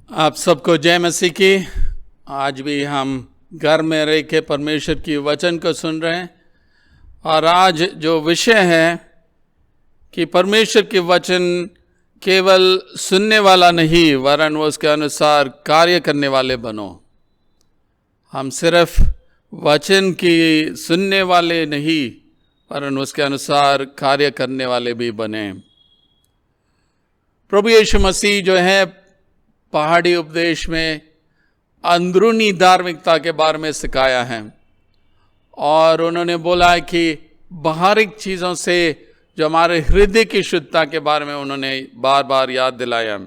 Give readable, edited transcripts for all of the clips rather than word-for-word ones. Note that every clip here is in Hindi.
आप सबको जय मसीह की। आज भी हम घर में रह के परमेश्वर की वचन को सुन रहे हैं और आज जो विषय है कि परमेश्वर के वचन केवल सुनने वाला नहीं वरन वो उसके अनुसार कार्य करने वाले बनो। हम सिर्फ वचन की सुनने वाले नहीं वरन उसके अनुसार कार्य करने वाले भी बने। प्रभु यीशु मसीह जो है पहाड़ी उपदेश में अंदरूनी धार्मिकता के बारे में सिखाया है और उन्होंने बोला है कि बाहरिक चीज़ों से जो हमारे हृदय की शुद्धता के बारे में उन्होंने बार बार याद दिलाया।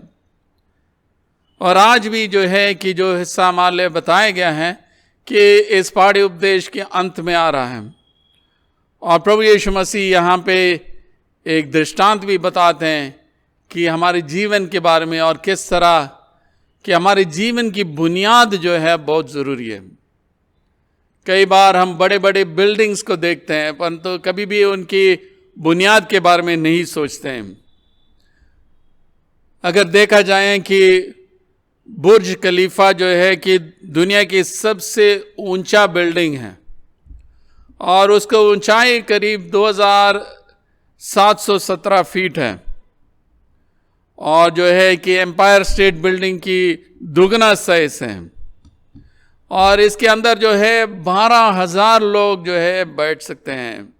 और आज भी जो है कि जो हिस्सा हमारे लिए बताया गया है कि इस पहाड़ी उपदेश के अंत में आ रहा है और प्रभु यीशु मसीह यहाँ पे एक दृष्टांत भी बताते हैं कि हमारे जीवन के बारे में और किस तरह कि हमारे जीवन की बुनियाद जो है बहुत ज़रूरी है। कई बार हम बड़े बड़े बिल्डिंग्स को देखते हैं परंतु कभी भी उनकी बुनियाद के बारे में नहीं सोचते हैं। अगर देखा जाए कि बुर्ज खलीफा जो है कि दुनिया की सबसे ऊंचा बिल्डिंग है और उसका ऊंचाई करीब 2717 फीट है और जो है कि एम्पायर स्टेट बिल्डिंग की दुगना साइज है और इसके अंदर जो है 12,000 लोग जो है बैठ सकते हैं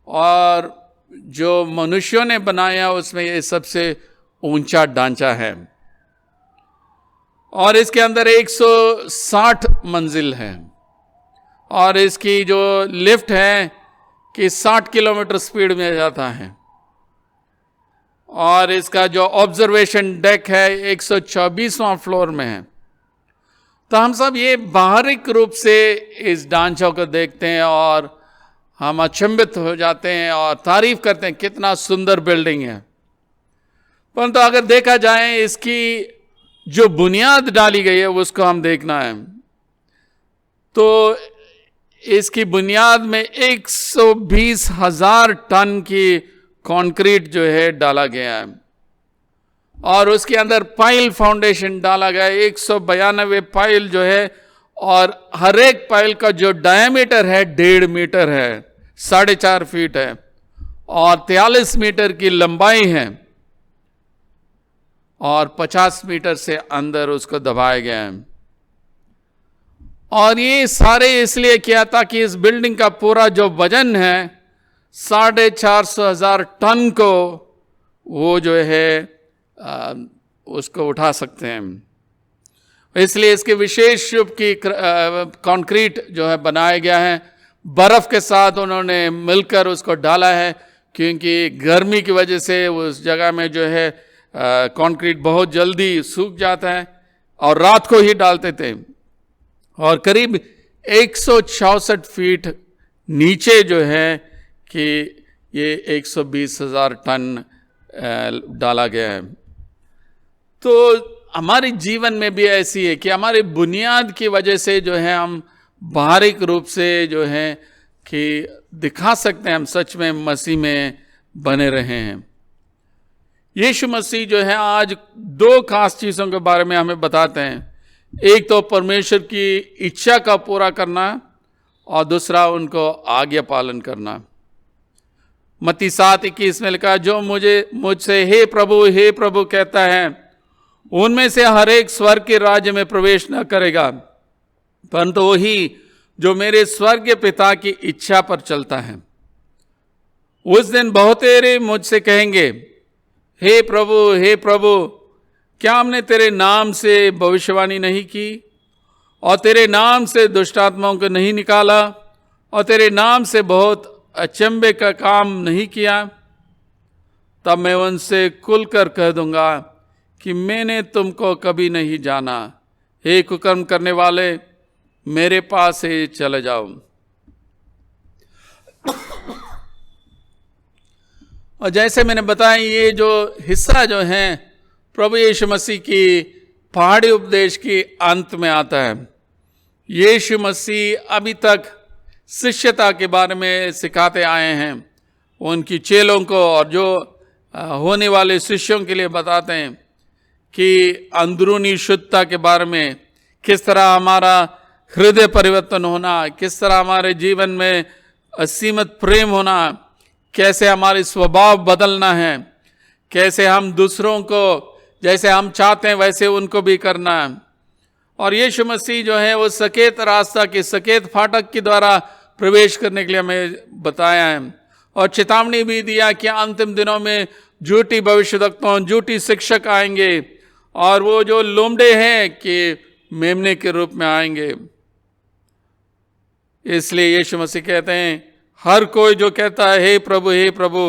और जो मनुष्यों ने बनाया उसमें ये सबसे ऊंचा ढांचा है और इसके अंदर 160 मंजिल है और इसकी जो लिफ्ट है कि 60 किलोमीटर स्पीड में जाता है और इसका जो ऑब्जर्वेशन डेक है 124वां फ्लोर में है। तो हम सब ये बाहरिक रूप से इस ढांचों को देखते हैं और हम अचंभित हो जाते हैं और तारीफ करते हैं कितना सुंदर बिल्डिंग है। परंतु अगर देखा जाए इसकी जो बुनियाद डाली गई है उसको हम देखना है तो इसकी बुनियाद में 120,000 टन की कंक्रीट जो है डाला गया है और उसके अंदर पाइल फाउंडेशन डाला गया है 192 पाइल जो है और हर एक पाइल का जो डायमीटर है 1.5 मीटर है, 4.5 फीट है और 43 मीटर की लंबाई है और 50 मीटर से अंदर उसको दबाया गया है। और ये सारे इसलिए किया ताकि इस बिल्डिंग का पूरा जो वजन है 450,000 टन को वो जो है उसको उठा सकते हैं। इसलिए इसके विशेष रूप की कंक्रीट जो है बनाया गया है, बर्फ के साथ उन्होंने मिलकर उसको डाला है क्योंकि गर्मी की वजह से उस जगह में जो है कंक्रीट बहुत जल्दी सूख जाता है और रात को ही डालते थे और करीब 166 फीट नीचे जो है कि ये 120,000 टन डाला गया है। तो हमारे जीवन में भी ऐसी है कि हमारी बुनियाद की वजह से जो है हम बाहरिक रूप से जो है कि दिखा सकते हैं हम सच में मसीह में बने रहे हैं। यीशु मसीह जो है आज 2 खास चीज़ों के बारे में हमें बताते हैं। एक तो परमेश्वर की इच्छा का पूरा करना और दूसरा उनको आज्ञा पालन करना। मत्ती 7:21 में लिखा, जो मुझसे हे प्रभु कहता है उनमें से हर एक स्वर्ग के राज्य में प्रवेश न करेगा परंतु वही जो मेरे स्वर्गीय पिता की इच्छा पर चलता है। उस दिन बहुतेरे मुझसे कहेंगे, हे प्रभु क्या हमने तेरे नाम से भविष्यवाणी नहीं की और तेरे नाम से दुष्ट आत्माओं को नहीं निकाला और तेरे नाम से बहुत अचंभे का काम नहीं किया? तब मैं उनसे खुलकर कह दूंगा कि मैंने तुमको कभी नहीं जाना। हे कुकर्म करने वाले, मेरे पास से चले जाओ। और जैसे मैंने बताया ये जो हिस्सा जो है प्रभु यीशु मसीह की पहाड़ी उपदेश के अंत में आता है। यीशु मसीह अभी तक शिष्यता के बारे में सिखाते आए हैं उनकी चेलों को और जो होने वाले शिष्यों के लिए बताते हैं कि अंदरूनी शुद्धता के बारे में, किस तरह हमारा हृदय परिवर्तन होना, किस तरह हमारे जीवन में असीमित प्रेम होना, कैसे हमारे स्वभाव बदलना है, कैसे हम दूसरों को जैसे हम चाहते हैं वैसे उनको भी करना है। और यीशु मसीह जो है वो सकेत रास्ता के सकेत फाटक के द्वारा प्रवेश करने के लिए हमें बताया है और चेतावनी भी दिया कि अंतिम दिनों में झूठी भविष्यवक्ताओं, झूठी शिक्षक आएंगे और वो जो लोमड़े हैं कि मेमने के रूप में आएंगे। इसलिए यीशु मसीह कहते हैं हर कोई जो कहता है हे प्रभु,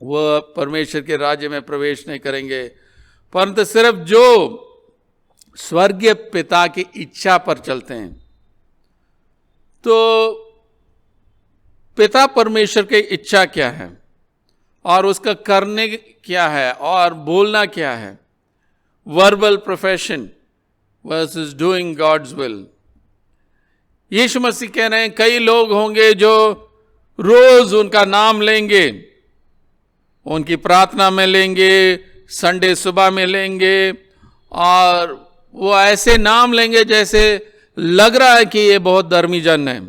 वह परमेश्वर के राज्य में प्रवेश नहीं करेंगे, परंतु सिर्फ जो स्वर्गीय पिता की इच्छा पर चलते हैं। तो पिता परमेश्वर की इच्छा क्या है और उसका करने क्या है और बोलना क्या है, verbal profession versus doing God's will. यीशु मसीह कह रहे हैं कई लोग होंगे जो रोज उनका नाम लेंगे, उनकी प्रार्थना में लेंगे, संडे सुबह में लेंगे और वो ऐसे नाम लेंगे जैसे लग रहा है कि ये बहुत धर्मी जन है,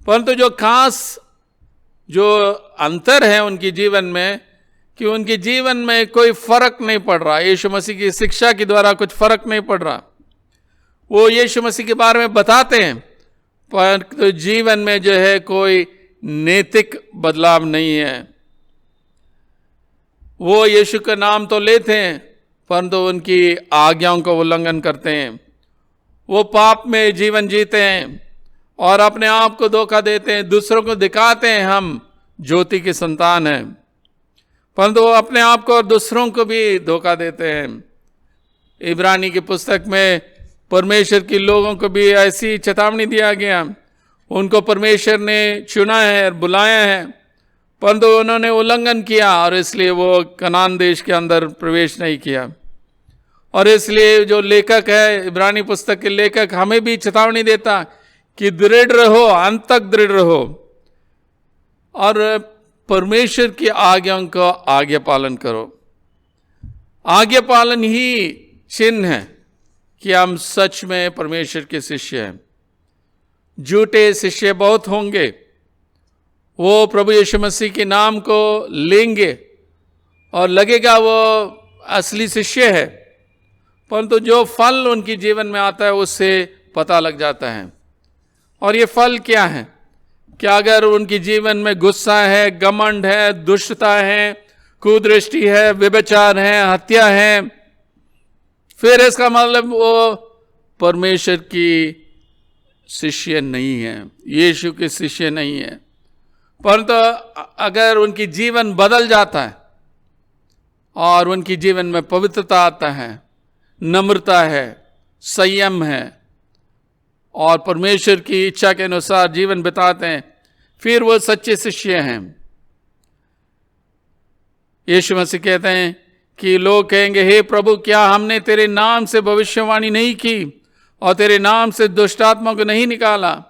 परंतु जो खास जो अंतर है उनके जीवन में कि उनके जीवन में कोई फर्क नहीं पड़ रहा, यीशु मसीह की शिक्षा के द्वारा कुछ फर्क नहीं पड़ रहा। वो यीशु मसीह के बारे में बताते हैं पर जीवन में जो है कोई नैतिक बदलाव नहीं है। वो यीशु का नाम तो लेते हैं परंतु उनकी आज्ञाओं का उल्लंघन करते हैं। वो पाप में जीवन जीते हैं और अपने आप को धोखा देते हैं, दूसरों को दिखाते हैं हम ज्योति की संतान हैं, परंतु वो अपने आप को और दूसरों को भी धोखा देते हैं। इब्रानी की पुस्तक में परमेश्वर के लोगों को भी ऐसी चेतावनी दिया गया, उनको परमेश्वर ने चुना है और बुलाया है परंतु उन्होंने उल्लंघन किया और इसलिए वो कनान देश के अंदर प्रवेश नहीं किया। और इसलिए जो लेखक है, इब्रानी पुस्तक के लेखक, हमें भी चेतावनी देता कि दृढ़ रहो, अंत तक दृढ़ रहो और परमेश्वर की आज्ञाओं का आज्ञा पालन करो। आज्ञा पालन ही चिन्ह है कि हम सच में परमेश्वर के शिष्य हैं। झूठे शिष्य बहुत होंगे, वो प्रभु यीशु मसीह के नाम को लेंगे और लगेगा वो असली शिष्य है, परंतु जो फल उनके जीवन में आता है उससे पता लग जाता है। और ये फल क्या है? क्या अगर उनके जीवन में गुस्सा है, घमंड है, दुष्टता है, कुदृष्टि है, व्यभिचार है, हत्या है, फिर इसका मतलब वो परमेश्वर की शिष्य नहीं है, यीशु के शिष्य नहीं है। परंतु अगर उनकी जीवन बदल जाता है और उनकी जीवन में पवित्रता आता है, नम्रता है, संयम है और परमेश्वर की इच्छा के अनुसार जीवन बिताते हैं, फिर वो सच्चे शिष्य हैं। यीशु मसीह कहते हैं कि लोग कहेंगे हे प्रभु, क्या हमने तेरे नाम से भविष्यवाणी नहीं की और तेरे नाम से दुष्टात्मा को नहीं निकाला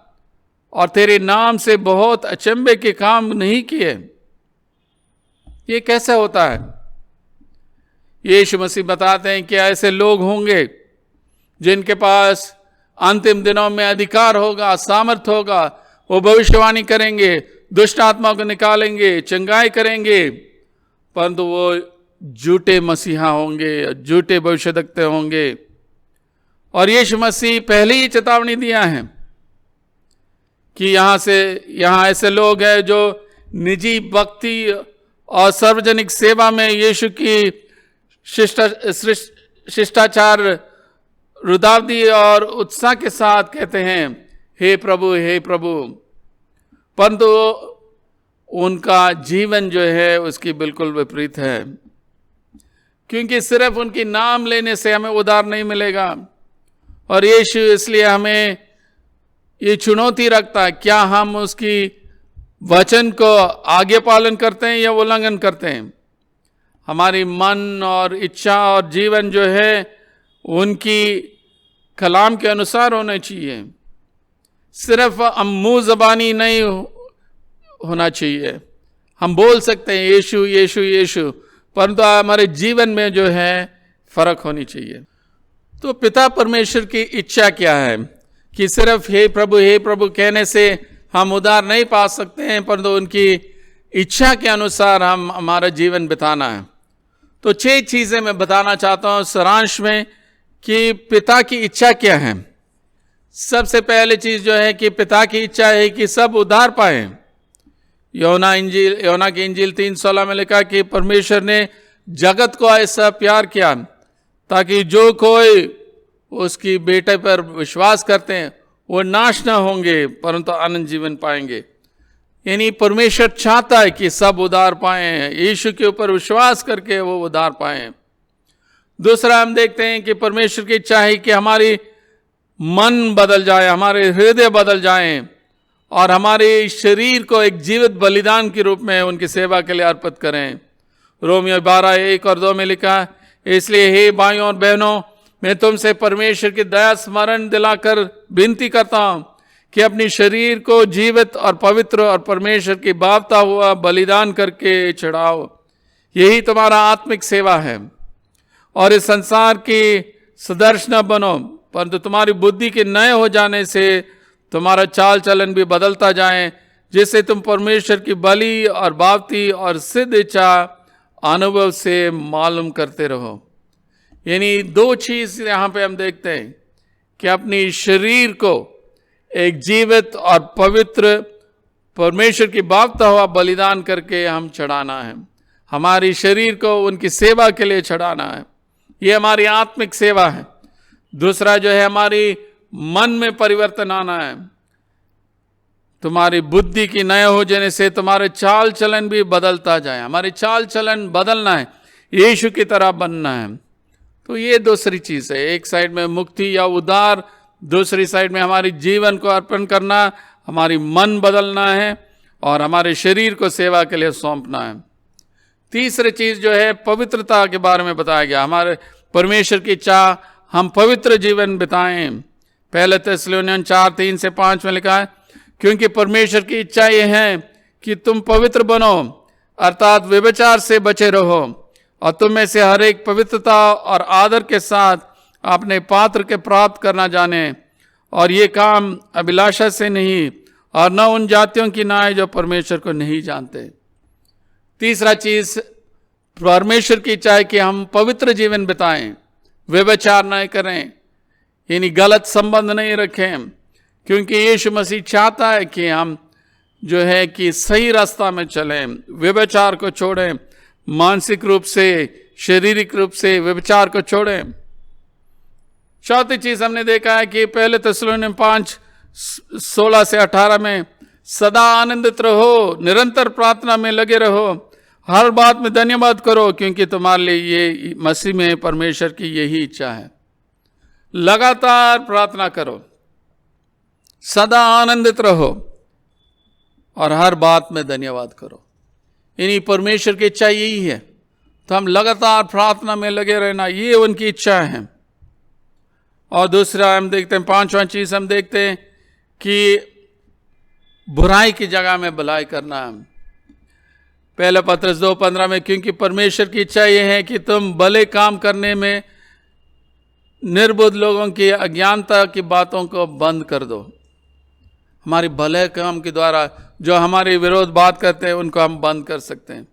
और तेरे नाम से बहुत अचंभे के काम नहीं किए? ये कैसे होता है? यीशु मसीह बताते हैं कि ऐसे लोग होंगे जिनके पास अंतिम दिनों में अधिकार होगा, सामर्थ होगा, वो भविष्यवाणी करेंगे, दुष्ट आत्मा को निकालेंगे, चंगाई करेंगे, परंतु वो झूठे मसीहा होंगे, झूठे भविष्यवक्ता होंगे। और यीशु मसीह पहले ही चेतावनी दिया है कि यहाँ ऐसे लोग हैं जो निजी भक्ति और सार्वजनिक सेवा में यीशु की शिष्टाचार रुदावदी और उत्साह के साथ कहते हैं हे प्रभु, परंतु उनका जीवन जो है उसकी बिल्कुल विपरीत है, क्योंकि सिर्फ उनकी नाम लेने से हमें उद्धार नहीं मिलेगा। और यीशु इसलिए हमें ये चुनौती रखता है, क्या हम उसकी वचन को आगे पालन करते हैं या उल्लंघन करते हैं? हमारी मन और इच्छा और जीवन जो है उनकी कलाम के अनुसार होना चाहिए, सिर्फ हम मुंह ज़बानी नहीं होना चाहिए। हम बोल सकते हैं यीशु यीशु यीशु, परंतु हमारे जीवन में जो है फर्क होनी चाहिए। तो पिता परमेश्वर की इच्छा क्या है कि सिर्फ हे प्रभु कहने से हम उद्धार नहीं पा सकते हैं, परंतु उनकी इच्छा के अनुसार हम हमारा जीवन बिताना है। तो 6 चीजें मैं बताना चाहता हूं सारांश में कि पिता की इच्छा क्या है। सबसे पहले चीज जो है कि पिता की इच्छा है कि सब उद्धार पाए। योना की इंजील 3:16 में लिखा कि परमेश्वर ने जगत को ऐसा प्यार किया ताकि जो कोई उसकी बेटे पर विश्वास करते हैं वो नाश न होंगे परंतु अनंत जीवन पाएंगे। यानी परमेश्वर चाहता है कि सब उद्धार पाएं, यीशु के ऊपर विश्वास करके वो उद्धार पाएं। दूसरा हम देखते हैं कि परमेश्वर की इच्छा है कि हमारी मन बदल जाए, हमारे हृदय बदल जाएं और हमारे शरीर को एक जीवित बलिदान के रूप में उनकी सेवा के लिए अर्पित करें। रोमियो 12:1-2 में लिखा, इसलिए हे भाइयों और बहनों, मैं तुमसे परमेश्वर की दया स्मरण दिलाकर विनती करता हूं कि अपनी शरीर को जीवित और पवित्र और परमेश्वर की भावता हुआ बलिदान करके चढ़ाओ, यही तुम्हारा आत्मिक सेवा है। और इस संसार की सदृश न बनो, परंतु तुम्हारी बुद्धि के नए हो जाने से तुम्हारा चाल चलन भी बदलता जाए, जिससे तुम परमेश्वर की भली और भावती और सिद्ध इच्छा अनुभव से मालूम करते रहो। यानी 2 चीज यहाँ पे हम देखते हैं कि अपनी शरीर को एक जीवित और पवित्र परमेश्वर की भावता हुआ बलिदान करके हम चढ़ाना है, हमारी शरीर को उनकी सेवा के लिए चढ़ाना है। ये हमारी आत्मिक सेवा है। दूसरा जो है हमारी मन में परिवर्तन आना है। तुम्हारी बुद्धि की नए हो जाने से तुम्हारे चाल चलन भी बदलता जाए, हमारी चाल चलन बदलना है, यीशु की तरह बनना है। तो ये दूसरी चीज है, एक साइड में मुक्ति या उद्धार, दूसरी साइड में हमारी जीवन को अर्पण करना, हमारी मन बदलना है और हमारे शरीर को सेवा के लिए सौंपना है। तीसरी चीज जो है पवित्रता के बारे में बताया गया। हमारे परमेश्वर की इच्छा हम पवित्र जीवन बिताएं। 1 थिस्सलुनीयन 4:3-5 में लिखा है, क्योंकि परमेश्वर की इच्छा ये है कि तुम पवित्र बनो, अर्थात व्यभिचार से बचे रहो, और तुम में से हर एक पवित्रता और आदर के साथ अपने पात्र के प्राप्त करना जाने, और ये काम अभिलाषा से नहीं और न उन जातियों की ना है जो परमेश्वर को नहीं जानते। तीसरा चीज परमेश्वर की इच्छा है कि हम पवित्र जीवन बिताएं, व्यभिचार न करें, यानी गलत संबंध नहीं रखें, क्योंकि यीशु मसीह चाहता है कि हम जो है कि सही रास्ता में चलें, व्यभिचार को छोड़ें, मानसिक रूप से शारीरिक रूप से व्यभिचार को छोड़ें। चौथी चीज हमने देखा है कि 1 थिस्सलुनीयन 5:16-18 में सदा आनंदित रहो, निरंतर प्रार्थना में लगे रहो, हर बात में धन्यवाद करो, क्योंकि तुम्हारे लिए ये मसीह में परमेश्वर की यही इच्छा है। लगातार प्रार्थना करो, सदा आनंदित रहो और हर बात में धन्यवाद करो। यानी परमेश्वर की इच्छा यही है, तो हम लगातार प्रार्थना में लगे रहना, ये उनकी इच्छा है। और दूसरा हम देखते हैं, 5वां चीज हम देखते हैं कि बुराई की जगह में भलाई करना। 1 पत्रस 2:15 में, क्योंकि परमेश्वर की इच्छा यह है कि तुम भले काम करने में निर्बुद्ध लोगों की अज्ञानता की बातों को बंद कर दो। हमारी भले काम के द्वारा जो हमारे विरोध बात करते हैं उनको हम बंद कर सकते हैं।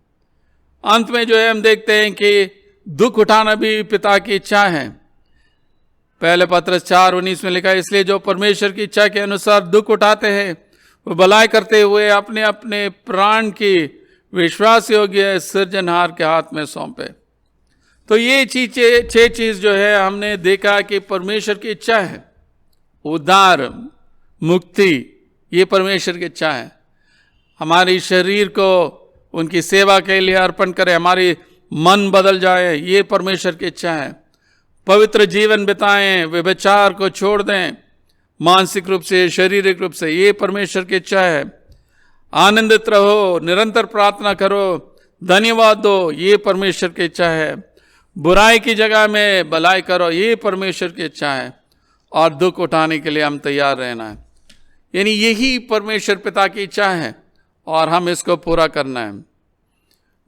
अंत में जो है हम देखते हैं कि दुख उठाना भी पिता की इच्छा है। 1 पत्रस 4:19 में लिखा है, इसलिए जो परमेश्वर की इच्छा के अनुसार दुख उठाते हैं वो भलाई करते हुए अपने अपने प्राण की विश्वास योग्य सृजनहार के हाथ में सौंपे। तो ये 6 चीज जो है हमने देखा कि परमेश्वर की इच्छा है। उद्धार, मुक्ति, ये परमेश्वर की इच्छा है। हमारी शरीर को उनकी सेवा के लिए अर्पण करें, हमारी मन बदल जाए, ये परमेश्वर की इच्छा है। पवित्र जीवन बिताएं, व्यभिचार को छोड़ दें, मानसिक रूप से शारीरिक रूप से, ये परमेश्वर की इच्छा है। आनंदित रहो, निरंतर प्रार्थना करो, धन्यवाद दो, ये परमेश्वर की इच्छा है। बुराई की जगह में भलाई करो, ये परमेश्वर की इच्छा है। और दुख उठाने के लिए हम तैयार रहना है। यानी यही परमेश्वर पिता की इच्छा है और हम इसको पूरा करना है।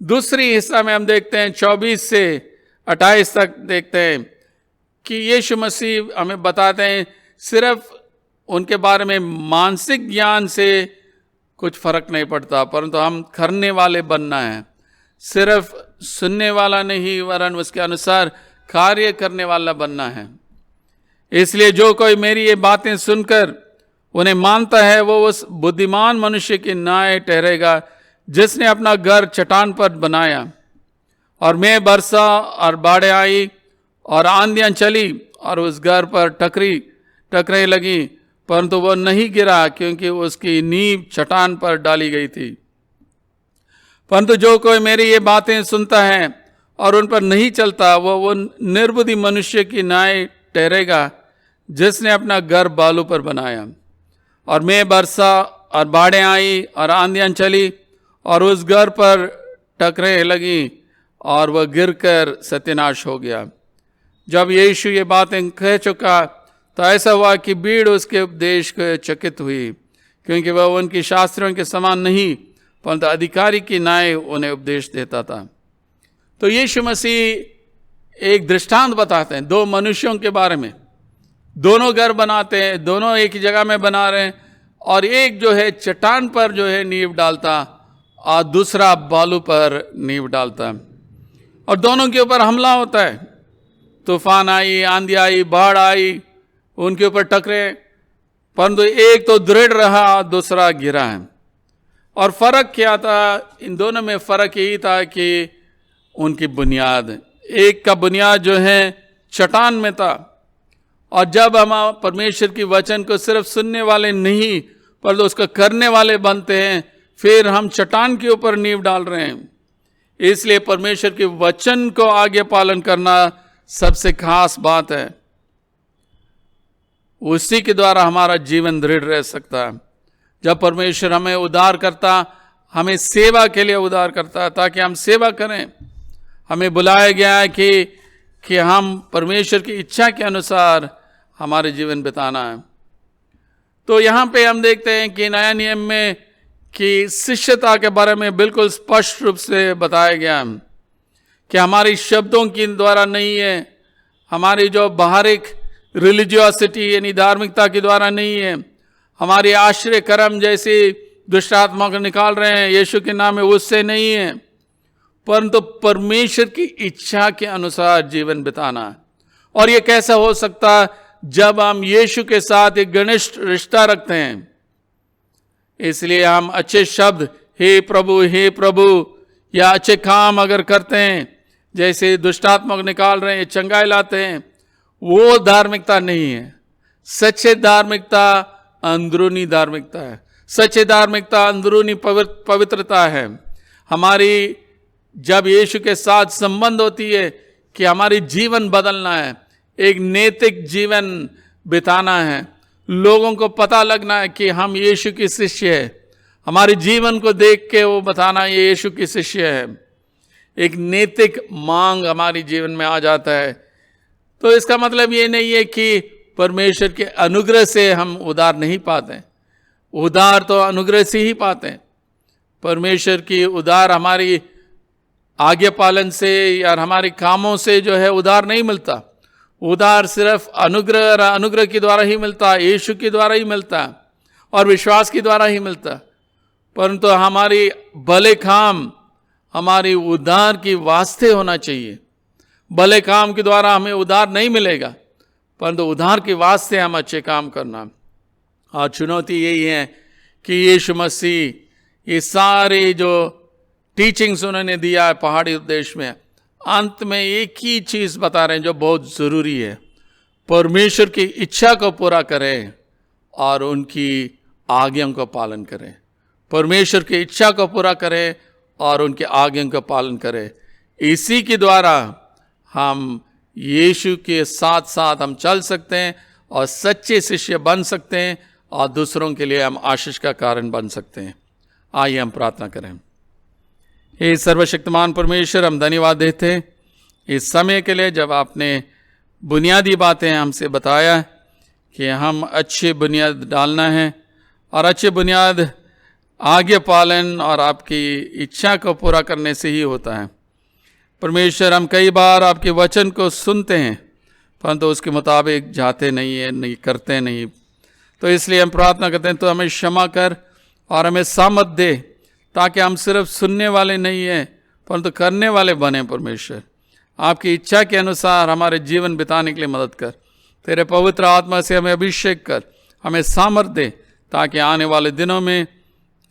दूसरी हिस्सा में हम देखते हैं 24 से 28 तक देखते हैं कि यीशु मसीह हमें बताते हैं सिर्फ उनके बारे में मानसिक ज्ञान से कुछ फर्क नहीं पड़ता, परंतु हम करने वाले बनना है। सिर्फ सुनने वाला नहीं, वरन उसके अनुसार कार्य करने वाला बनना है। इसलिए जो कोई मेरी ये बातें सुनकर उन्हें मानता है, वो उस बुद्धिमान मनुष्य की नाय ठहरेगा जिसने अपना घर चट्टान पर बनाया। और मैं बरसा और बाढ़ें आई और आंधियां चली और उस घर पर टकरे लगी, परंतु वो नहीं गिरा क्योंकि उसकी नींव चट्टान पर डाली गई थी। परंतु जो कोई मेरी ये बातें सुनता है और उन पर नहीं चलता, वो निर्बुद्धि मनुष्य की नाय ठहरेगा जिसने अपना घर बालू पर बनाया। और मैं बरसा और बाढ़ें आई और आंधियां चली और उस घर पर टकरे लगी और वह गिरकर सत्यानाश हो गया। जब यीशु ये बातें कह चुका तो ऐसा हुआ कि भीड़ उसके उपदेश को चकित हुई, क्योंकि वह उनकी शास्त्रियों के समान नहीं, परंतु अधिकारी की नाय उन्हें उपदेश देता था। तो यीशु मसीह एक दृष्टांत बताते हैं दो मनुष्यों के बारे में। दोनों घर बनाते हैं, दोनों एक ही जगह में बना रहे हैं, और एक जो है चट्टान पर जो है नींव डालता और दूसरा बालू पर नींव डालता, और दोनों के ऊपर हमला होता है। तूफान आई, आंधी आई, बाढ़ आई, उनके ऊपर टकरे, परंतु एक तो दृढ़ रहा, दूसरा गिरा है। और फर्क क्या था? इन दोनों में फर्क यही था कि उनकी बुनियाद, एक का बुनियाद जो है चट्टान में था, और जब हम परमेश्वर की वचन को सिर्फ सुनने वाले नहीं परंतु उसको करने वाले बनते हैं, फिर हम चट्टान के ऊपर नींव डाल रहे हैं। इसलिए परमेश्वर के वचन को आगे पालन करना सबसे खास बात है। उसी के द्वारा हमारा जीवन दृढ़ रह सकता है। जब परमेश्वर हमें उद्धार करता, हमें सेवा के लिए उद्धार करता है ताकि हम सेवा करें। हमें बुलाया गया है कि हम परमेश्वर की इच्छा के अनुसार हमारे जीवन बिताना है। तो यहाँ पे हम देखते हैं कि नया नियम में कि शिष्यता के बारे में बिल्कुल स्पष्ट रूप से बताया गया कि हमारी शब्दों के द्वारा नहीं है, हमारी जो बाहरिक रिलीजियोसिटी यानी धार्मिकता के द्वारा नहीं है, हमारी आश्रय कर्म जैसे दुष्ट आत्मा को निकाल रहे हैं यीशु के नाम में, उससे नहीं है, परंतु परमेश्वर की इच्छा के अनुसार जीवन बिताना। और ये कैसा हो सकता? जब हम यीशु के साथ एक घनिष्ठ रिश्ता रखते हैं। इसलिए हम अच्छे शब्द हे प्रभु या अच्छे काम अगर करते हैं, जैसे दुष्टात्मा को निकाल रहे हैं, चंगाई लाते हैं, वो धार्मिकता नहीं है। सच्चे धार्मिकता अंदरूनी धार्मिकता है। सच्चे धार्मिकता अंदरूनी पवित्रता है। हमारी जब यीशु के साथ संबंध होती है कि हमारी जीवन बदलना है, एक नैतिक जीवन बिताना है, लोगों को पता लगना है कि हम यीशु की शिष्य है, हमारे जीवन को देख के वो बताना ये यीशु की शिष्य है, एक नैतिक मांग हमारे जीवन में आ जाता है। तो इसका मतलब ये नहीं है कि परमेश्वर के अनुग्रह से हम उद्धार नहीं पाते। उद्धार तो अनुग्रह से ही पाते हैं। परमेश्वर की उद्धार हमारी आज्ञा पालन से या हमारे कामों से जो है उद्धार नहीं मिलता। उद्धार सिर्फ अनुग्रह के द्वारा ही मिलता है, यीशु के द्वारा ही मिलता है और विश्वास के द्वारा ही मिलता है। परंतु हमारी भले काम हमारी उद्धार की वास्ते होना चाहिए। भले काम के द्वारा हमें उद्धार नहीं मिलेगा, परंतु उद्धार के वास्ते हम अच्छे काम करना। और चुनौती यही है कि यीशु मसीह ये सारे जो टीचिंग्स उन्होंने दिया है पहाड़ी उपदेश में, अंत में एक ही चीज़ बता रहे हैं जो बहुत ज़रूरी है, परमेश्वर की इच्छा को पूरा करें और उनकी आज्ञाओं का पालन करें। परमेश्वर की इच्छा को पूरा करें और उनके आज्ञाओं का पालन करें। इसी के द्वारा हम यीशु के साथ साथ हम चल सकते हैं और सच्चे शिष्य बन सकते हैं और दूसरों के लिए हम आशीष का कारण बन सकते हैं। आइए हम प्रार्थना करें। हे सर्वशक्तिमान परमेश्वर, हम धन्यवाद देते हैं इस समय के लिए जब आपने बुनियादी बातें हमसे बताया कि हम अच्छे बुनियाद डालना है और अच्छे बुनियाद आज्ञा पालन और आपकी इच्छा को पूरा करने से ही होता है। परमेश्वर, हम कई बार आपके वचन को सुनते हैं परंतु उसके मुताबिक जाते नहीं है, नहीं करते नहीं। तो इसलिए हम प्रार्थना करते हैं तो हमें क्षमा कर और हमें सामर्थ दे ताकि हम सिर्फ सुनने वाले नहीं हैं परंतु करने वाले बने। परमेश्वर, आपकी इच्छा के अनुसार हमारे जीवन बिताने के लिए मदद कर। तेरे पवित्र आत्मा से हमें अभिषेक कर, हमें सामर्थ दे ताकि आने वाले दिनों में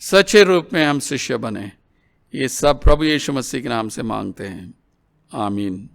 सच्चे रूप में हम शिष्य बने। ये सब प्रभु यीशु मसीह के नाम से मांगते हैं, आमीन।